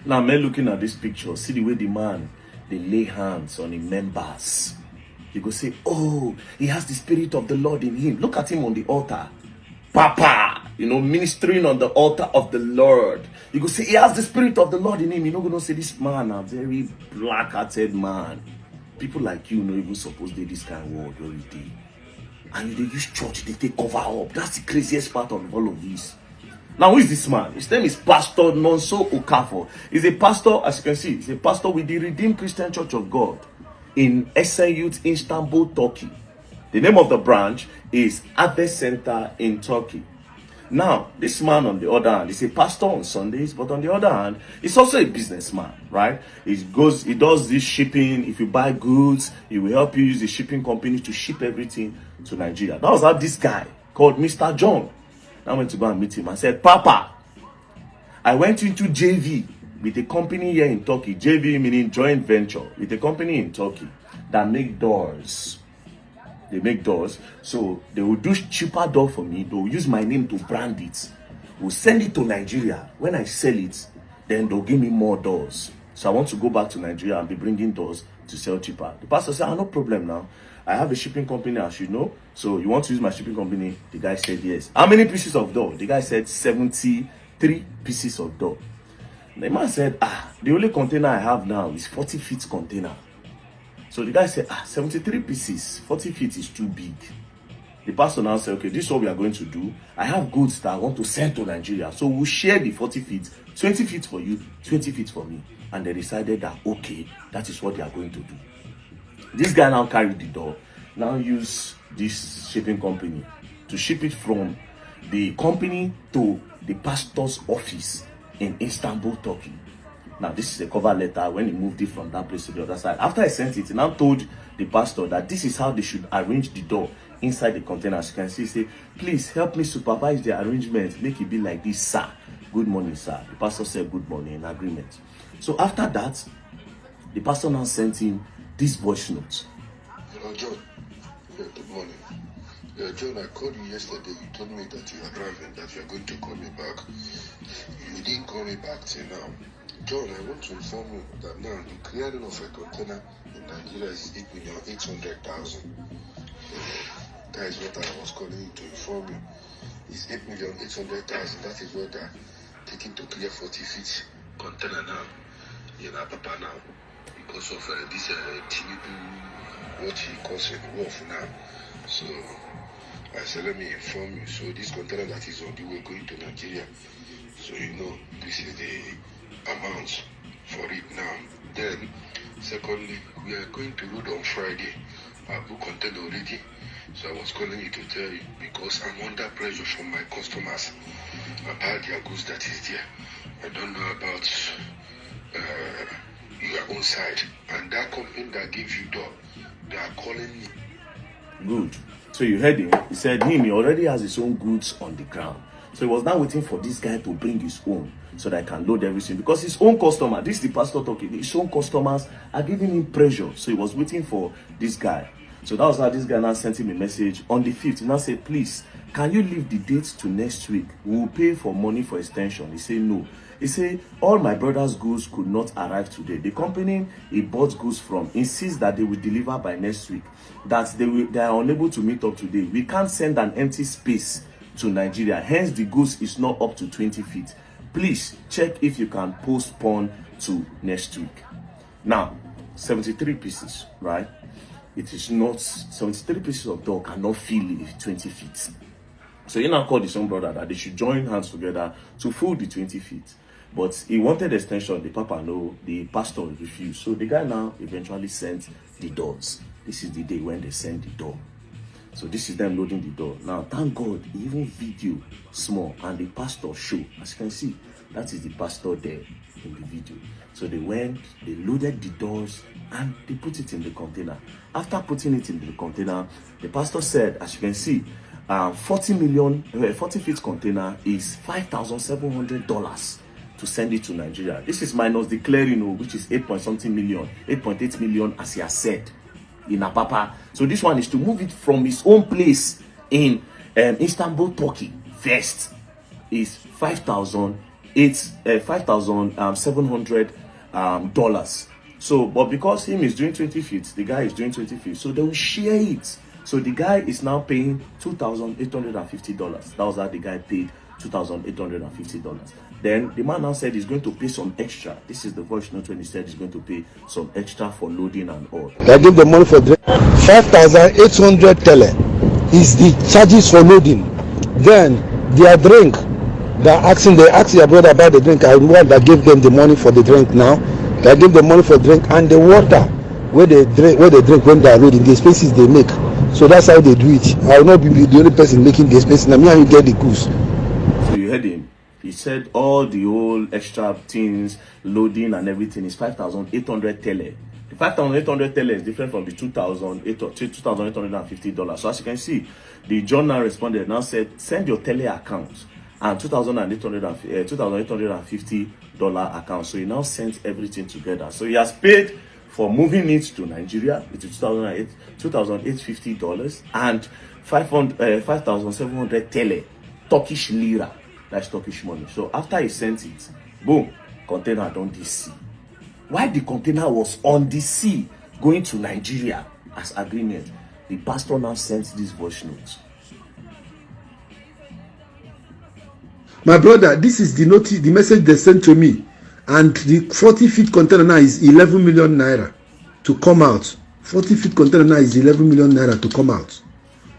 Now, men looking at this picture, see the way the man, they lay hands on the members. You go say, oh, he has the spirit of the Lord in him. Look at him on the altar. Papa, ministering on the altar of the Lord. You go say, he has the spirit of the Lord in him. You're not going to say, this man, a very black-hearted man. People like you, even supposed to do this kind of word where we did. And they use church, they take cover up. That's the craziest part of all of this. Now, who is this man? His name is Pastor Nonso Okafor. He's a pastor, as you can see, he's a pastor with the Redeemed Christian Church of God in Esen Youth, Istanbul, Turkey. The name of the branch is Harvest Center in Turkey. Now, this man, on the other hand, is a pastor on Sundays, but on the other hand, he's also a businessman, right? He does this shipping. If you buy goods, he will help you use the shipping company to ship everything to Nigeria. That was how this guy called Mr. John. I went to go and meet him. I said, Papa, I went into JV with a company here in Turkey. JV meaning joint venture with a company in Turkey that make doors. They make doors. So they will do cheaper door for me. They will use my name to brand it. We'll send it to Nigeria. When I sell it, then they'll give me more doors. So I want to go back to Nigeria and be bringing doors to sell cheaper. The pastor said, no problem now. I have a shipping company, as you know. So you want to use my shipping company? The guy said yes. How many pieces of door? The guy said 73 pieces of door. The man said, the only container I have now is 40 feet container. So the guy said, 73 pieces, 40 feet is too big. The pastor now said, okay, this is what we are going to do. I have goods that I want to send to Nigeria. So we'll share the 40 feet, 20 feet for you, 20 feet for me. And they decided that, okay, that is what they are going to do. This guy now carried the door, now use this shipping company to ship it from the company to the pastor's office in Istanbul, Turkey. Now, this is a cover letter when he moved it from that place to the other side. After I sent it, he now told the pastor that this is how they should arrange the door inside the container. As you can see, he said, please help me supervise the arrangement. Make it be like this, sir. Good morning, sir. The pastor said good morning in agreement. So after that, the pastor now sent him this voice note. Hello, John. Yeah, good morning. Yeah, John, I called you yesterday. You told me that you are driving, that you are going to call me back. You didn't call me back till now. John, I want to inform you that now the clearing of a container in Nigeria is 8,800,000. That is what I was calling you to inform you. It's 8,800,000. That is what they're taking to clear 40 feet container now in Apapa now. Because of this Tinubu, what he calls a wolf now. So I said, let me inform you. So this container that is on the way going to Nigeria, so you know this is the amount for it now. Then, secondly, we are going to road on Friday. I booked content already. So I was calling you to tell you because I'm under pressure from my customers about their goods that is there. I don't know about your own side, and that company that gives you door, they are calling me. Good. So you heard him. He said he already has his own goods on the ground. So he was now waiting for this guy to bring his own so that I can load everything. Because his own customer, this is the pastor talking, his own customers are giving him pressure. So he was waiting for this guy. So that was how this guy now sent him a message on the 5th. He now said, please, can you leave the date to next week? We will pay for money for extension. He said, no. He said, all my brother's goods could not arrive today. The company he bought goods from insists that they will deliver by next week. That they are unable to meet up today. We can't send an empty space to Nigeria. Hence, the goods is not up to 20 feet. Please check if you can postpone to next week. Now, 73 pieces, right? It is not 73 pieces of door cannot fill 20 feet. So he now called his own brother that they should join hands together to fill the 20 feet. But he wanted extension. The papa no, the pastor refused. So the guy now eventually sent the doors. This is the day when they sent the door. So this is them loading the door. Now, thank God, he even video small and the pastor show. As you can see, that is the pastor there in the video. So they went, they loaded the doors and they put it in the container. After putting it in the container, the pastor said, as you can see, 40 feet container is $5,700 to send it to Nigeria. This is minus the clearing, which is 8.something million, 8.8 million, as he has said in Apapa. So this one is to move it from his own place in Istanbul, Turkey. First is 5,000 it's $5,700 So, but because him is doing 20 feet, the guy is doing 20 feet, so they will share it. So the guy is now paying $2,850. That was how the guy paid $2,850. Then the man now said he's going to pay some extra. This is the voice note when he said he's going to pay some extra for loading and all. They give the money for drink. 5,800 tele is the charges for loading. Then their drink, they ask their brother about the drink. I want that give them the money for the drink now. They give the money for drink and the water where they drink when they are loading, the spaces they make. So that's how they do it. I will not be the only person making the spaces. Now me and you get the goods. So you heard him. He said all the whole extra things, loading and everything is 5,800 tele. The 5,800 tele is different from the $2,850. So as you can see, the John now responded, now said, send your tele account and $2,850 account. So he now sent everything together. So he has paid for moving it to Nigeria, which is $2,850 and 5,700 tele, Turkish lira. That's Turkish money. So after he sent it, boom, container on the sea. While the container was on the sea going to Nigeria as agreement, the pastor now sent this voice note. My brother, this is the notice, the message they sent to me, and the 40-feet container now is 11 million naira to come out. 40-feet container now is 11 million naira to come out.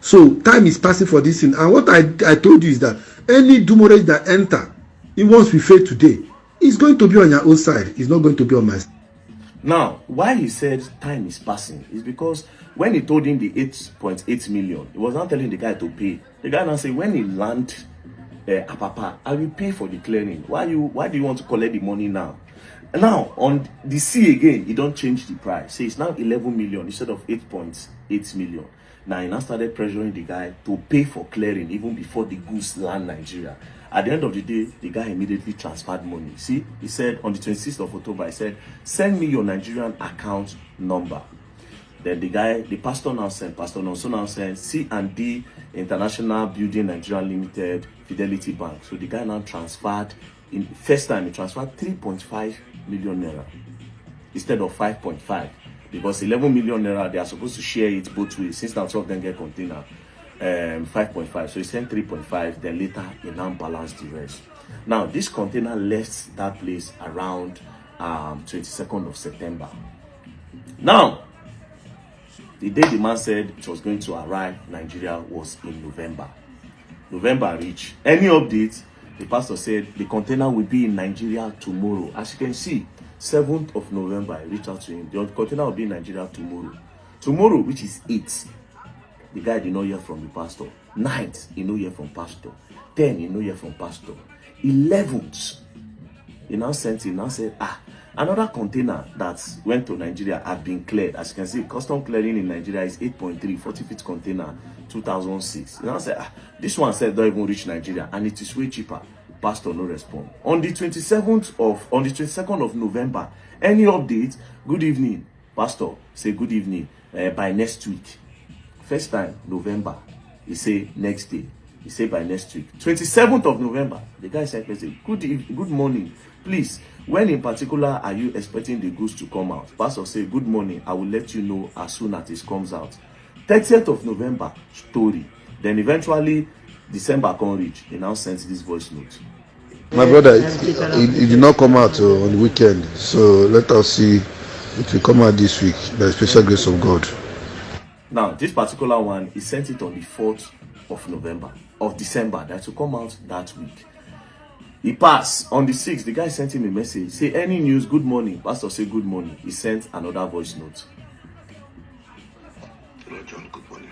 So time is passing for this thing, and what I told you is that any dumorage that enter, it once we fail today, it's going to be on your own side. It's not going to be on my side. Now, why he said time is passing is because when he told him the 8.8 million, he was not telling the guy to pay. The guy now said, when he land Apapa, I will pay for the clearing. Why do you want to collect the money now? And now on the sea again, he don't change the price. So it's now 11 million instead of 8.8 million. Now he now started pressuring the guy to pay for clearing even before the goods land Nigeria. At the end of the day, the guy immediately transferred money. See, he said on the 26th of October, he said, send me your Nigerian account number. Then the pastor now sent, Pastor Nonso now sent C&D International Building Nigeria Limited, Fidelity Bank. So the guy now transferred, in first time he transferred 3.5 million naira instead of 5.5. Because 11 million naira, they are supposed to share it both ways. Since now two of them get container, 5.5. So he sent 3.5. Then later he now balanced the rest. Now this container left that place around 22nd of September. Now the day the man said it was going to arrive Nigeria was in November. November reached. Any update? The pastor said the container will be in Nigeria tomorrow. As you can see, 7th of November, I reached out to him. The container will be in Nigeria tomorrow. Tomorrow, which is 8th, the guy did not hear from the pastor. 9th, he no hear from pastor. 10th, he no hear from pastor. 11th, he now sent him, now said, another container that went to Nigeria had been cleared. As you can see, custom clearing in Nigeria is 8.3, 40-feet container, 2006. He now said, this one said don't even reach Nigeria, and it is way cheaper. Pastor no respond. On the 22nd of November, any update? Good evening. Pastor say good evening by next week. First time November, he say next day. He say by next week. 27th of November, the guy said, good morning. Please, when in particular are you expecting the goods to come out? Pastor say, good morning. I will let you know as soon as it comes out. 30th of November, story. Then eventually, December can reach. He now sends this voice note. My brother, it did not come out on the weekend. So let us see if it come out this week by the special grace of God. Now, this particular one, he sent it on the 4th of December. That will come out that week. He passed on the 6th. The guy sent him a message. Say, any news? Good morning. Pastor say, good morning. He sent another voice note. Hello, John. Good morning.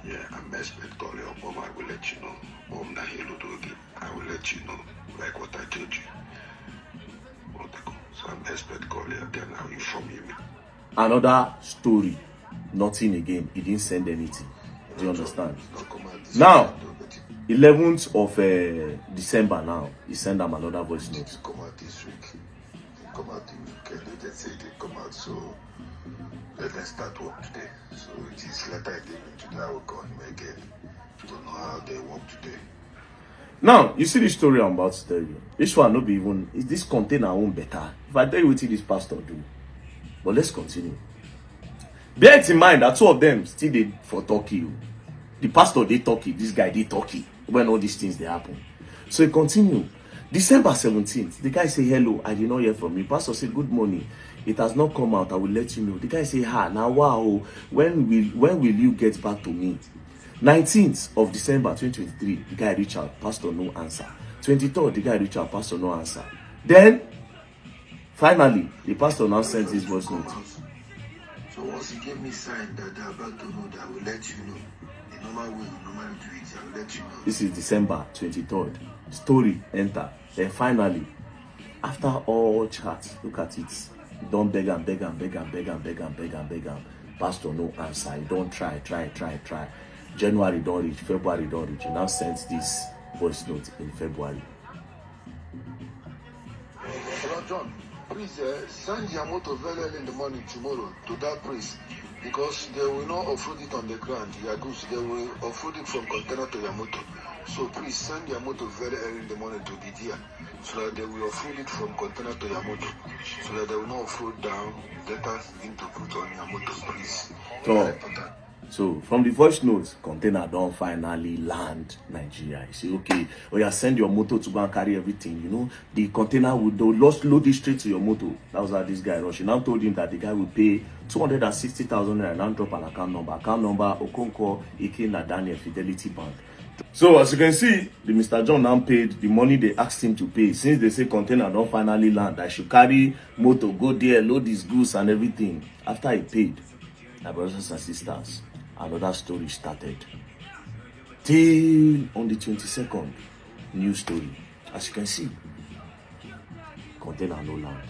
Yeah, I'm expert call your mom. I will let you know. Mom, na hello to again. I will let you know, like what I told you. So I'm expert call you again. I will inform you. Another story. Nothing again. He didn't send anything. Do you understand? Now, 11th of December now, he sent them another voice note. Come out this week. Come out the weekend. They just say they come out. So let us start work today. So it is later today I will call him again to know how they work today. Now, you see the story I'm about to tell you. This one no be even, is this container own better? If I tell you what this pastor do. But let's continue. Bear it in mind that two of them still did for Turkey. The pastor did Turkey, this guy did Turkey. When all these things they happen. So he continue. December 17th, the guy say, hello, I did not hear from you. Pastor said, good morning. It has not come out, I will let you know. The guy say, now wow, when will you get back to me? 19th of December 2023, the guy reach out, pastor no answer. 23rd, the guy reach out, pastor no answer. Then, finally, the pastor now sends his voice note. So once he gave me sign that they are about to know, that I will let you know. The normal way you normally do it, I will let you know. This is December 23rd. Story enter. Then finally, after all chats, look at it. Don't beg and beg and beg and beg and beg and beg and beg and pastor no answer. You don't try. January don't reach, February don't reach. You now send this voice note in February. Hello, John. Please send your motor very early in the morning tomorrow to that place, because they will not offload it on the ground. Your goods, they will offload it from container to your motor. So please send your motor very early in the morning to be there, so that they will offload it from container to your motor, so that they will not offload down data thing to put on your motor, please. So from the voice notes, container don't finally land Nigeria. You say, okay, or you send your motor to go and carry everything. You know, the container would load it straight to your motor. That was how this guy rushed. He now told him that the guy would pay 260,000 and now drop an account number. Account number Okonko Ike Daniel Fidelity Bank. So as you can see, the Mr. John now paid the money they asked him to pay. Since they say container don't finally land, I should carry motor, go there, load his goods and everything. After he paid, my brothers and sisters, another story started. Till on the 22nd, new story. As you can see, container no land.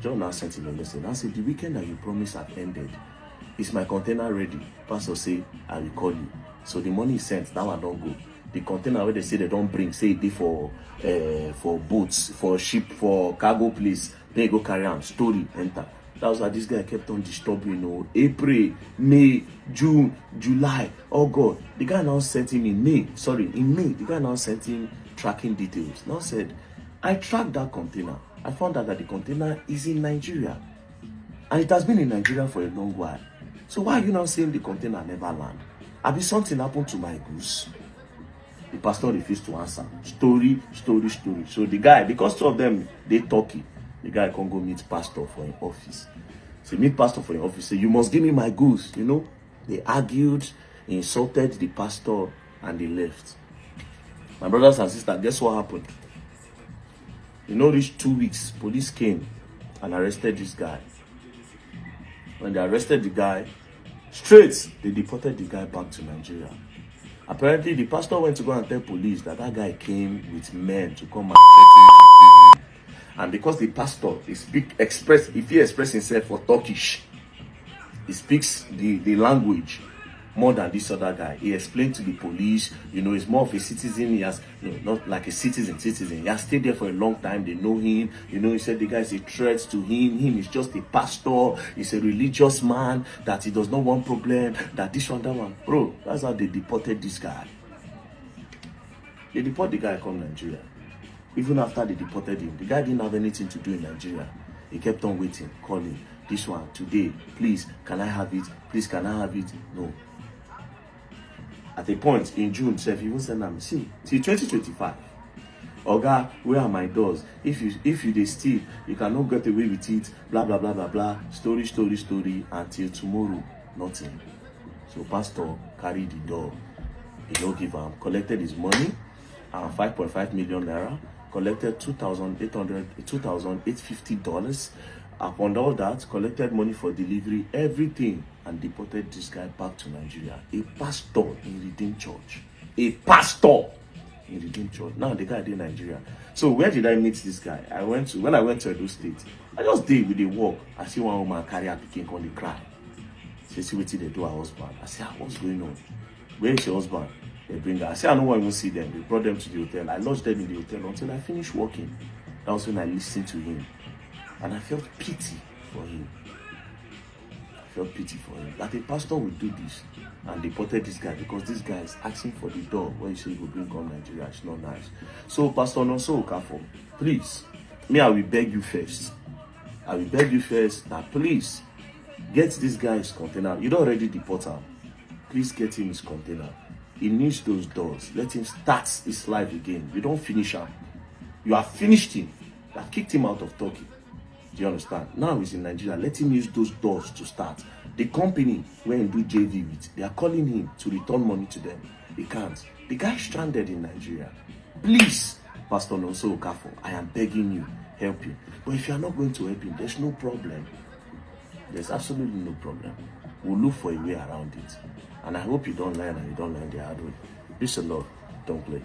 John now sent him a message. Now said, the weekend that you promised had ended. Is my container ready? Pastor say, I will call you. So the money is sent, that one don't go. The container where they say they don't bring, say it for boats, for ship, for cargo place. They go carry on. Story enter. That was why this guy kept on disturbing, you know. April, May, June, July. Oh God. The guy now sent him in May. The guy now sent him tracking details. Now said, I tracked that container. I found out that the container is in Nigeria. And it has been in Nigeria for a long while. So why are you now saying the container never land? I be something happened to my goose. The pastor refused to answer. Story. So the guy, because two of them, they talking. The guy can't go meet pastor for an office. So meet pastor for an office. Say, you must give me my goods. You know, they argued, insulted the pastor, and they left. My brothers and sisters, guess what happened? You know, these 2 weeks, police came and arrested this guy. When they arrested the guy, straight, they deported the guy back to Nigeria. Apparently, the pastor went to go and tell police that guy came with men to come and threaten him. And because the pastor, if he express himself for Turkish, he speaks the language more than this other guy. He explained to the police, you know, he's more of a citizen. He has, you know, not like a citizen. He has stayed there for a long time. They know him. You know, he said the guy is a threat to him. Him is just a pastor. He's a religious man, that he does not want problem, that this one, that one. Bro, that's how they deported this guy. They deport the guy come Nigeria. Even after they deported him, the guy didn't have anything to do in Nigeria. He kept on waiting, calling. This one, today, please, can I have it? Please, can I have it? No. At a point in June, he even said, see, till 2025. Oga, where are my doors? If you they steal, you cannot get away with it. Blah, blah, blah, blah, blah. Story, until tomorrow, nothing. So pastor carried the door. He don't give him, collected his money, 5.5 million naira, collected $2,850. Upon all that, collected money for delivery, everything, and deported this guy back to Nigeria. A pastor in Redeemed Church. A pastor in Redeemed Church. Now the guy in Nigeria. So where did I meet this guy? When I went to Edo State, I just did with the walk. I see one woman carry her pikin on the cry. She see what they do her husband. I say, what's going on? Where is your husband? They bring her. I say, I don't want to see them. They brought them to the hotel. I lodged them in the hotel until I finished working. That was when I listened to him. And I felt pity for him. I felt pity for him. That a pastor will do this and deported this guy because this guy is asking for the door where he say he will bring come Nigeria. It's not nice. So Pastor Nonso Okafor, please, me, I will beg you first. I will beg you first that please get this guy his container. You don't already deport him. Please get him his container. He needs those doors. Let him start his life again. You don't finish him. You have finished him. You have kicked him out of Turkey. Do you understand? Now he's in Nigeria. Let him use those doors to start. The company where he do JV with, they are calling him to return money to them. He can't. The guy is stranded in Nigeria. Please, Pastor Nonso Okafor, I am begging you, help him. But if you are not going to help him, there's no problem. There's absolutely no problem. We'll look for a way around it. And I hope you don't learn and you don't learn the hard way. Peace and love. Don't play.